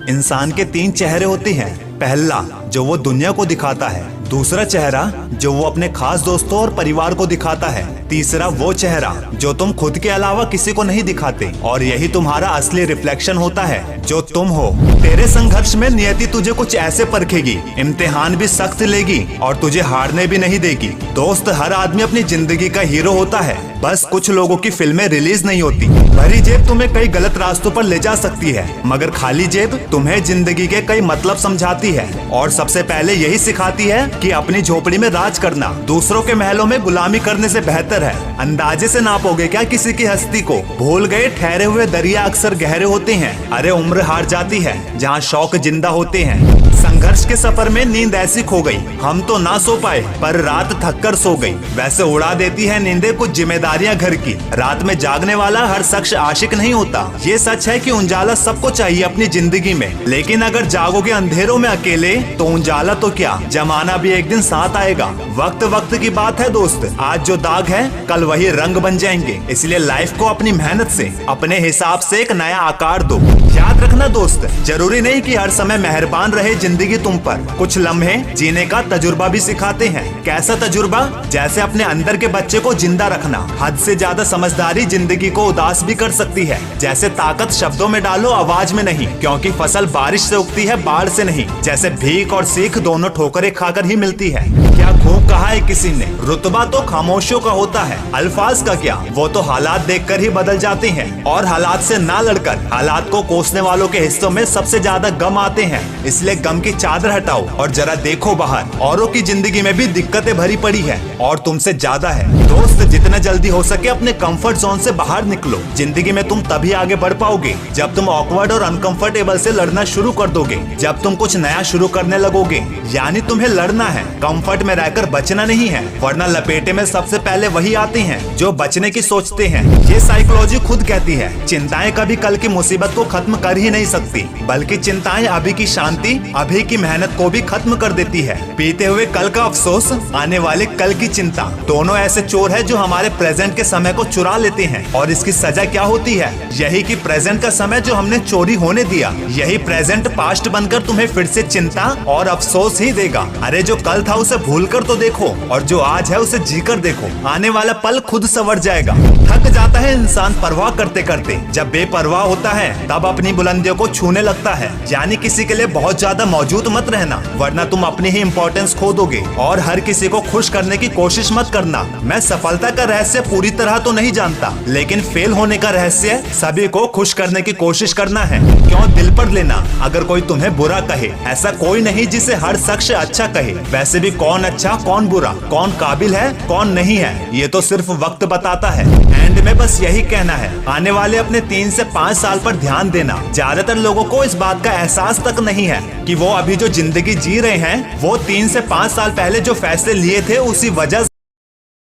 इंसान के तीन चेहरे होते हैं। पहला जो वो दुनिया को दिखाता है, दूसरा चेहरा जो वो अपने खास दोस्तों और परिवार को दिखाता है, तीसरा वो चेहरा जो तुम खुद के अलावा किसी को नहीं दिखाते। और यही तुम्हारा असली रिफ्लेक्शन होता है जो तुम हो। तेरे संघर्ष में नियति तुझे कुछ ऐसे परखेगी, इम्तिहान भी सख्त लेगी और तुझे हारने भी नहीं देगी। दोस्त, हर आदमी अपनी जिंदगी का हीरो होता है, बस कुछ लोगों की फिल्में रिलीज नहीं होती। भरी जेब तुम्हें कई गलत रास्तों पर ले जा सकती है, मगर खाली जेब तुम्हें जिंदगी के कई मतलब समझाती है। और सबसे पहले यही सिखाती है कि अपनी झोपड़ी में राज करना दूसरों के महलों में गुलामी करने से बेहतर है। अंदाजे से नापोगे क्या किसी की हस्ती को? भूल गए ठहरे हुए दरिया अक्सर गहरे होते हैं। अरे उम्र हार जाती है जहाँ शौक जिंदा होते हैं। संघर्ष के सफर में नींद ऐसी खो गई, हम तो ना सो पाए पर रात थक कर सो गई। वैसे उड़ा देती है नींदें कुछ जिम्मेदारियां घर की। रात में जागने वाला हर शख्स आशिक नहीं होता। ये सच है कि उजाला सबको चाहिए अपनी जिंदगी में, लेकिन अगर जागोगे अंधेरों में अकेले तो उजाला तो क्या, जमाना भी एक दिन साथ आएगा। वक्त वक्त की बात है दोस्त, आज जो दाग है कल वही रंग बन जाएंगे। इसलिए लाइफ को अपनी मेहनत से अपने हिसाब से एक नया आकार दो। याद रखना दोस्त, जरूरी नहीं कि हर समय मेहरबान रहे जिंदगी तुम पर। कुछ लम्हे जीने का तजुर्बा भी सिखाते हैं। कैसा तजुर्बा? जैसे अपने अंदर के बच्चे को जिंदा रखना। हद से ज्यादा समझदारी जिंदगी को उदास भी कर सकती है। जैसे ताकत शब्दों में डालो, आवाज में नहीं, क्योंकि फसल बारिश से उगती है, बाढ़ से नहीं। जैसे भीख और सीख दोनों ठोकरें खाकर ही मिलती है। क्या खूब कहा है किसी ने, रुतबा तो खामोशियों का होता है। अल्फाज का क्या, वो तो हालात देखकर ही बदल जाते हैं। और हालात से ना लड़कर हालात को कोसने वालों के हिस्सों में सबसे ज्यादा गम आते हैं। इसलिए गम की चादर हटाओ और जरा देखो बाहर, औरों की जिंदगी में भी दिक्कतें भरी पड़ी है और तुमसे ज्यादा है। दोस्त, जितना जल्दी हो सके अपने कंफर्ट जोन से बाहर निकलो। जिंदगी में तुम तभी आगे बढ़ पाओगे जब तुम ऑकवर्ड और अनकंफर्टेबल से लड़ना शुरू कर दोगे। जब तुम कुछ नया शुरू करने लगोगे, यानी तुम्हें लड़ना है, कंफर्ट में रहकर बचना नहीं है, वरना लपेटे में सबसे पहले वही आते हैं जो बचने की सोचते हैं। ये साइकोलॉजी खुद कहती है, चिंताएं कभी कल की मुसीबत को खत्म कर ही नहीं सकती, बल्कि चिंताएं अभी की शांति, अभी की मेहनत को भी खत्म कर देती है। बीते हुए कल का अफसोस, आने वाले कल की चिंता, दोनों ऐसे चोर है जो हमारे प्रेजेंट के समय को चुरा लेते हैं। और इसकी सजा क्या होती है? यही कि प्रेजेंट का समय जो हमने चोरी होने दिया, यही प्रेजेंट पास्ट बनकर तुम्हें फिर से चिंता और अफसोस ही देगा। अरे जो कल था उसे भूल कर तो देखो, और जो आज है उसे जीकर देखो। आने वाला पल खुद संवर जाएगा। थक जाता है इंसान परवाह करते करते, जब बेपरवाह होता है तब अपनी बुलंदियों को छूने लगता है। यानी किसी के लिए बहुत ज्यादा मौजूद मत रहना, वरना तुम अपनी ही इम्पोर्टेंस खो दोगे। और हर किसी को खुश करने की कोशिश मत करना। मैं सफलता का रहस्य पूरी तरह तो नहीं जानता, लेकिन फेल होने का रहस्य सभी को खुश करने की कोशिश करना है। क्यों दिल पर लेना अगर कोई तुम्हें बुरा कहे? ऐसा कोई नहीं जिसे हर शख्स अच्छा कहे। वैसे भी कौन अच्छा कौन बुरा, कौन काबिल है कौन नहीं है, ये तो सिर्फ वक्त बताता है। एंड में बस यही कहना है, आने वाले अपने 3 से 5 साल पर ध्यान देना। ज्यादातर लोगों को इस बात का एहसास तक नहीं है कि वो अभी जो जिंदगी जी रहे हैं वो 3 से 5 साल पहले जो फैसले लिए थे उसी वजह